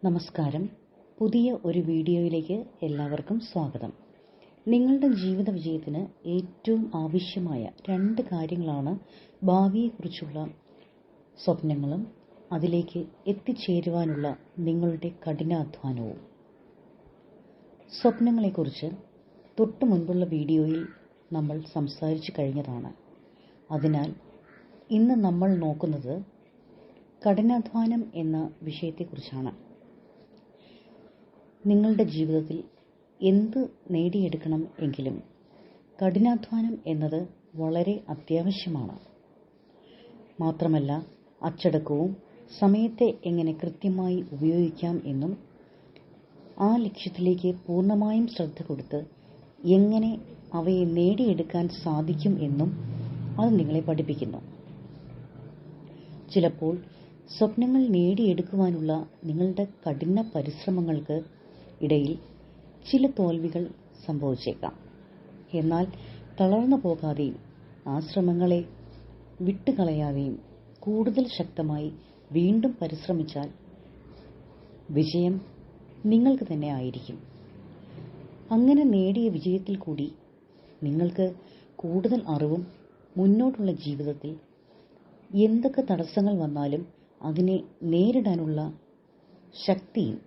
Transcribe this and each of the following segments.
നമസ്കാരം. പുതിയ ഒരു വീഡിയോയിലേക്ക് എല്ലാവർക്കും സ്വാഗതം. നിങ്ങളുടെ ജീവിത വിജയത്തിന് ഏറ്റവും ആവശ്യമായ 2 കാര്യങ്ങളാണ് ഭാവിയെക്കുറിച്ചുള്ള സ്വപ്നങ്ങളും അതിലേക്ക് എത്തിച്ചേരുവാനുള്ള നിങ്ങളുടെ കഠിനാധ്വാനവും. സ്വപ്നങ്ങളെക്കുറിച്ച് തൊട്ടു മുൻപുള്ള വീഡിയോയിൽ നമ്മൾ സംസാരിച്ചു കഴിഞ്ഞതാണ്. അതിനാൽ ഇന്ന് നമ്മൾ നോക്കുന്നത് കഠിനാധ്വാനം എന്ന വിഷയത്തെക്കുറിച്ചാണ്. നിങ്ങളുടെ ജീവിതത്തിൽ എന്ത് നേടിയെടുക്കണം എങ്കിലും കഠിനാധ്വാനം എന്നത് വളരെ അത്യാവശ്യമാണ്. മാത്രമല്ല, അച്ചടക്കവും സമയത്തെ എങ്ങനെ കൃത്യമായി ഉപയോഗിക്കാം എന്നും ആ ലക്ഷ്യത്തിലേക്ക് പൂർണ്ണമായും ശ്രദ്ധ കൊടുത്ത് എങ്ങനെ അവയെ നേടിയെടുക്കാൻ സാധിക്കും എന്നും അത് നിങ്ങളെ പഠിപ്പിക്കുന്നു. ചിലപ്പോൾ സ്വപ്നങ്ങൾ നേടിയെടുക്കുവാനുള്ള നിങ്ങളുടെ കഠിന പരിശ്രമങ്ങൾക്ക് ഇടയിൽ ചില തോൽവികൾ സംഭവിച്ചേക്കാം. എന്നാൽ തളർന്നു പോകാതെയും ആ ശ്രമങ്ങളെ വിട്ടുകളയാതെയും കൂടുതൽ ശക്തമായി വീണ്ടും പരിശ്രമിച്ചാൽ വിജയം നിങ്ങൾക്ക് തന്നെ ആയിരിക്കും. അങ്ങനെ നേടിയ വിജയത്തിൽ കൂടി നിങ്ങൾക്ക് കൂടുതൽ അറിവും മുന്നോട്ടുള്ള ജീവിതത്തിൽ എന്തൊക്കെ തടസ്സങ്ങൾ വന്നാലും അതിനെ നേരിടാനുള്ള ശക്തിയും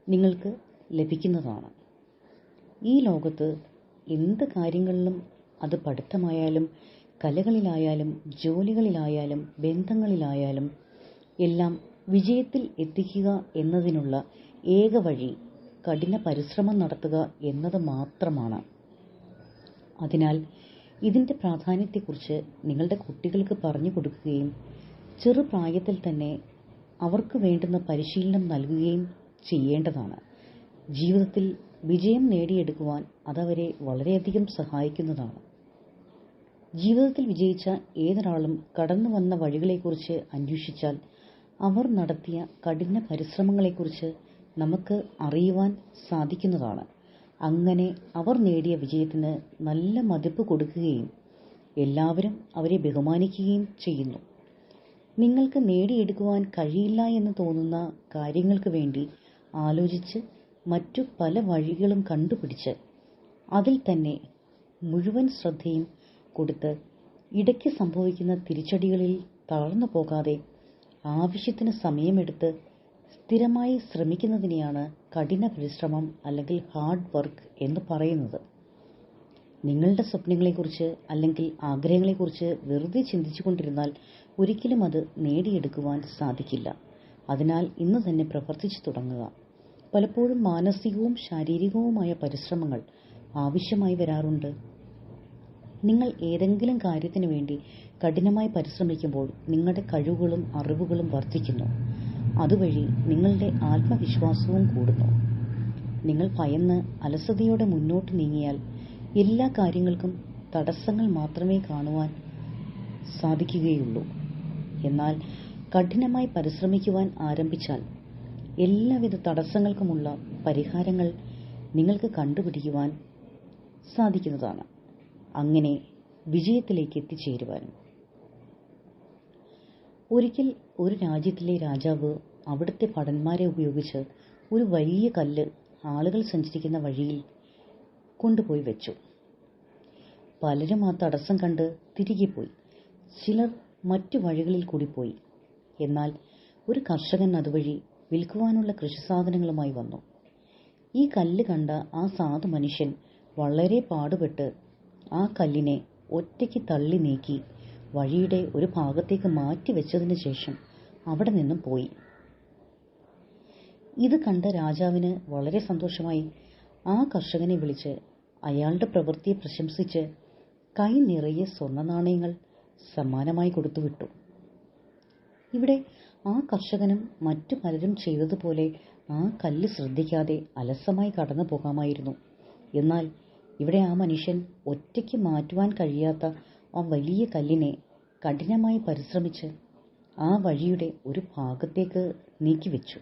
നിങ്ങൾക്ക് ലഭിക്കുന്നതാണ്. ഈ ലോകത്ത് എന്ത് കാര്യങ്ങളിലും, അത് പഠിത്തമായാലും കലകളിലായാലും ജോലികളിലായാലും ബന്ധങ്ങളിലായാലും എല്ലാം വിജയത്തിൽ എത്തിക്കുക എന്നതിനുള്ള ഏക വഴി കഠിന പരിശ്രമം നടത്തുക എന്നത് മാത്രമാണ്. അതിനാൽ ഇതിൻ്റെ പ്രാധാന്യത്തെക്കുറിച്ച് നിങ്ങളുടെ കുട്ടികൾക്ക് പറഞ്ഞു കൊടുക്കുകയും ചെറുപ്രായത്തിൽ തന്നെ അവർക്ക് വേണ്ടുന്ന പരിശീലനം നൽകുകയും ചെയ്യേണ്ടതാണ്. ജീവിതത്തിൽ വിജയം നേടിയെടുക്കുവാൻ അതവരെ വളരെയധികം സഹായിക്കുന്നതാണ്. ജീവിതത്തിൽ വിജയിച്ച ഏതൊരാളും കടന്നു വന്ന വഴികളെക്കുറിച്ച് അന്വേഷിച്ചാൽ അവർ നടത്തിയ കഠിന പരിശ്രമങ്ങളെക്കുറിച്ച് നമുക്ക് അറിയുവാൻ സാധിക്കുന്നതാണ്. അങ്ങനെ അവർ നേടിയ വിജയത്തിന് നല്ല മതിപ്പ് കൊടുക്കുകയും എല്ലാവരും അവരെ ബഹുമാനിക്കുകയും ചെയ്യുന്നു. നിങ്ങൾക്ക് നേടിയെടുക്കുവാൻ കഴിയില്ല എന്ന് തോന്നുന്ന കാര്യങ്ങൾക്ക് വേണ്ടി ആലോചിച്ച് മറ്റു പല വഴികളും കണ്ടുപിടിച്ച് അതിൽ തന്നെ മുഴുവൻ ശ്രദ്ധയും കൊടുത്ത് ഇടയ്ക്ക് സംഭവിക്കുന്ന തിരിച്ചടികളിൽ തളർന്നു പോകാതെ ആവശ്യത്തിന് സമയമെടുത്ത് സ്ഥിരമായി ശ്രമിക്കുന്നതിനെയാണ് കഠിന പരിശ്രമം അല്ലെങ്കിൽ ഹാർഡ് വർക്ക് എന്ന് പറയുന്നത്. നിങ്ങളുടെ സ്വപ്നങ്ങളെക്കുറിച്ച് അല്ലെങ്കിൽ ആഗ്രഹങ്ങളെക്കുറിച്ച് വെറുതെ ചിന്തിച്ചു കൊണ്ടിരുന്നാൽ ഒരിക്കലും അത് നേടിയെടുക്കുവാൻ സാധിക്കില്ല. അതിനാൽ ഇന്ന് തന്നെ പ്രവർത്തിച്ചു തുടങ്ങുക. പലപ്പോഴും മാനസികവും ശാരീരികവുമായ പരിശ്രമങ്ങൾ ആവശ്യമായി വരാറുണ്ട്. നിങ്ങൾ ഏതെങ്കിലും കാര്യത്തിന് വേണ്ടി കഠിനമായി പരിശ്രമിക്കുമ്പോൾ നിങ്ങളുടെ കഴിവുകളും അറിവുകളും വർദ്ധിക്കുന്നു. അതുവഴി നിങ്ങളുടെ ആത്മവിശ്വാസവും കൂടുന്നു. നിങ്ങൾ ഭയന്ന് അലസതയോടെ മുന്നോട്ട് നീങ്ങിയാൽ എല്ലാ കാര്യങ്ങൾക്കും തടസ്സങ്ങൾ മാത്രമേ കാണുവാൻ സാധിക്കുകയുള്ളൂ. എന്നാൽ കഠിനമായി പരിശ്രമിക്കുവാൻ ആരംഭിച്ചാൽ എല്ലാവിധ തടസ്സങ്ങൾക്കുമുള്ള പരിഹാരങ്ങൾ നിങ്ങൾക്ക് കണ്ടുപിടിക്കുവാൻ സാധിക്കുന്നതാണ്. അങ്ങനെ വിജയത്തിലേക്ക് എത്തിച്ചേരുവാനും. ഒരിക്കൽ ഒരു രാജ്യത്തിലെ രാജാവ് അവിടുത്തെ ഭടന്മാരെ ഉപയോഗിച്ച് ഒരു വലിയ കല്ല് ആളുകൾ സഞ്ചരിക്കുന്ന വഴിയിൽ കൊണ്ടുപോയി വെച്ചു. പലരും ആ തടസ്സം കണ്ട് തിരികെ പോയി. ചിലർ മറ്റു വഴികളിൽ കൂടി പോയി. എന്നാൽ ഒരു കർഷകൻ അതുവഴി വിൽക്കുവാനുള്ള കൃഷിസാധനങ്ങളുമായി വന്നു. ഈ കല്ല് കണ്ട ആ സാധു മനുഷ്യൻ വളരെ പാടുപെട്ട് ആ കല്ലിനെ ഒറ്റയ്ക്ക് തള്ളി നീക്കി വഴിയുടെ ഒരു ഭാഗത്തേക്ക് മാറ്റി വെച്ചതിന് ശേഷം അവിടെ നിന്നും പോയി. ഇത് കണ്ട രാജാവിന് വളരെ സന്തോഷമായി. ആ കർഷകനെ വിളിച്ച് അയാളുടെ പ്രവൃത്തിയെ പ്രശംസിച്ച് കൈ നിറയെ സ്വർണ്ണ നാണയങ്ങൾ സമ്മാനമായി കൊടുത്തുവിട്ടു. ഇവിടെ ആ കർഷകനും മറ്റു പലരും ചെയ്തതുപോലെ ആ കല്ല് ശ്രദ്ധിക്കാതെ അലസമായി കടന്നു പോകാമായിരുന്നു. എന്നാൽ ഇവിടെ ആ മനുഷ്യൻ ഒറ്റയ്ക്ക് മാറ്റുവാൻ കഴിയാത്ത ആ വലിയ കല്ലിനെ കഠിനമായി പരിശ്രമിച്ച് ആ വഴിയുടെ ഒരു ഭാഗത്തേക്ക് നീക്കിവെച്ചു.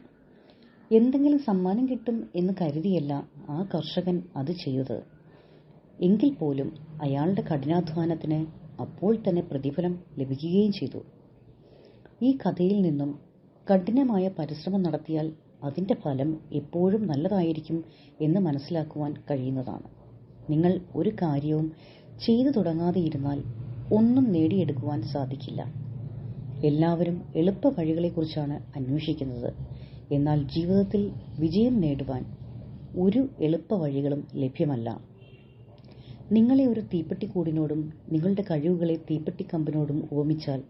എന്തെങ്കിലും സമ്മാനം കിട്ടും എന്ന് കരുതിയല്ല ആ കർഷകൻ അത് ചെയ്തത്. എങ്കിൽ പോലും അയാളുടെ കഠിനാധ്വാനത്തിന് അപ്പോൾ തന്നെ പ്രതിഫലം ലഭിക്കുകയും ചെയ്തു. ഈ കഥയിൽ നിന്നും കഠിനമായ പരിശ്രമം നടത്തിയാൽ അതിൻ്റെ ഫലം എപ്പോഴും നല്ലതായിരിക്കും എന്ന് മനസ്സിലാക്കുവാൻ കഴിയുന്നതാണ്. നിങ്ങൾ ഒരു കാര്യവും ചെയ്തു തുടങ്ങാതെ ഇരുന്നാൽ ഒന്നും നേടിയെടുക്കുവാൻ സാധിക്കില്ല. എല്ലാവരും എളുപ്പ വഴികളെക്കുറിച്ചാണ് അന്വേഷിക്കുന്നത്. എന്നാൽ ജീവിതത്തിൽ വിജയം നേടുവാൻ ഒരു എളുപ്പ വഴികളും ലഭ്യമല്ല. നിങ്ങളെ ഒരു തീപ്പെട്ടിക്കൂടിനോടും നിങ്ങളുടെ കഴിവുകളെ തീപ്പെട്ടിക്കമ്പിനോടും ഉപമിച്ചാൽ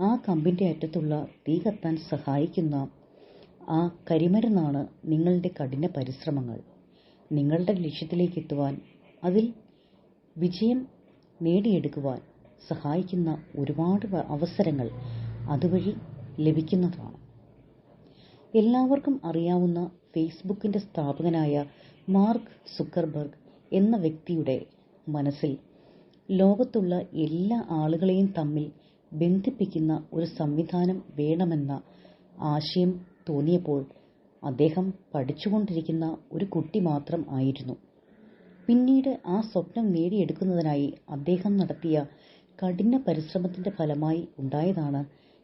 ആ കമ്പിൻ്റെ അറ്റത്തുള്ള തീ കത്താൻ സഹായിക്കുന്ന ആ കരിമരുന്നാണ് നിങ്ങളുടെ കഠിന പരിശ്രമങ്ങൾ. നിങ്ങളുടെ ലക്ഷ്യത്തിലേക്ക് എത്തുവാൻ, അതിൽ വിജയം നേടിയെടുക്കുവാൻ സഹായിക്കുന്ന ഒരുപാട് അവസരങ്ങൾ അതുവഴി ലഭിക്കുന്നതാണ്. എല്ലാവർക്കും അറിയാവുന്ന ഫേസ്ബുക്കിൻ്റെ സ്ഥാപകനായ മാർക്ക് സുക്കർബർഗ് എന്ന വ്യക്തിയുടെ മനസ്സിൽ ലോകത്തുള്ള എല്ലാ ആളുകളെയും തമ്മിൽ ബന്ധിപ്പിക്കുന്ന ഒരു സംവിധാനം വേണമെന്ന ആശയം തോന്നിയപ്പോൾ അദ്ദേഹം പഠിച്ചുകൊണ്ടിരിക്കുന്ന ഒരു കുട്ടി മാത്രം ആയിരുന്നു. പിന്നീട് ആ സ്വപ്നം നേടിയെടുക്കുന്നതിനായി അദ്ദേഹം നടത്തിയ കഠിന പരിശ്രമത്തിൻ്റെ ഫലമായി ഉണ്ടായതാണ്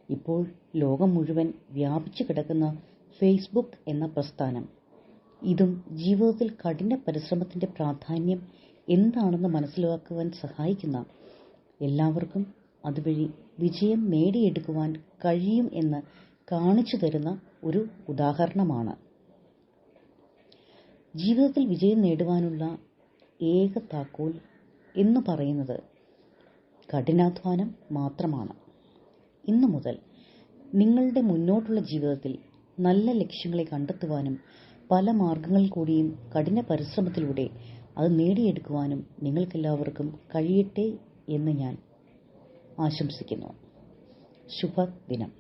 ഇപ്പോൾ ലോകം മുഴുവൻ വ്യാപിച്ചു കിടക്കുന്ന ഫേസ്ബുക്ക് എന്ന പ്രസ്ഥാനം. ഇതും ജീവിതത്തിൽ കഠിന പരിശ്രമത്തിൻ്റെ പ്രാധാന്യം എന്താണെന്ന് മനസ്സിലാക്കുവാൻ സഹായിക്കുന്ന, എല്ലാവർക്കും അതുവഴി വിജയം നേടിയെടുക്കുവാൻ കഴിയും എന്ന് കാണിച്ചു തരുന്ന ഒരു ഉദാഹരണമാണ്. ജീവിതത്തിൽ വിജയം നേടുവാനുള്ള ഏക താക്കോൽ എന്ന് പറയുന്നത് കഠിനാധ്വാനം മാത്രമാണ്. ഇന്നു മുതൽ നിങ്ങളുടെ മുന്നോട്ടുള്ള ജീവിതത്തിൽ നല്ല ലക്ഷ്യങ്ങളെ കണ്ടെത്തുവാനും പല മാർഗങ്ങളിൽ കൂടിയും കഠിന പരിശ്രമത്തിലൂടെ അത് നേടിയെടുക്കുവാനും നിങ്ങൾക്കെല്ലാവർക്കും കഴിയട്ടെ എന്ന് ഞാൻ ആശംസിക്കുന്നു. ശുഭദിനം.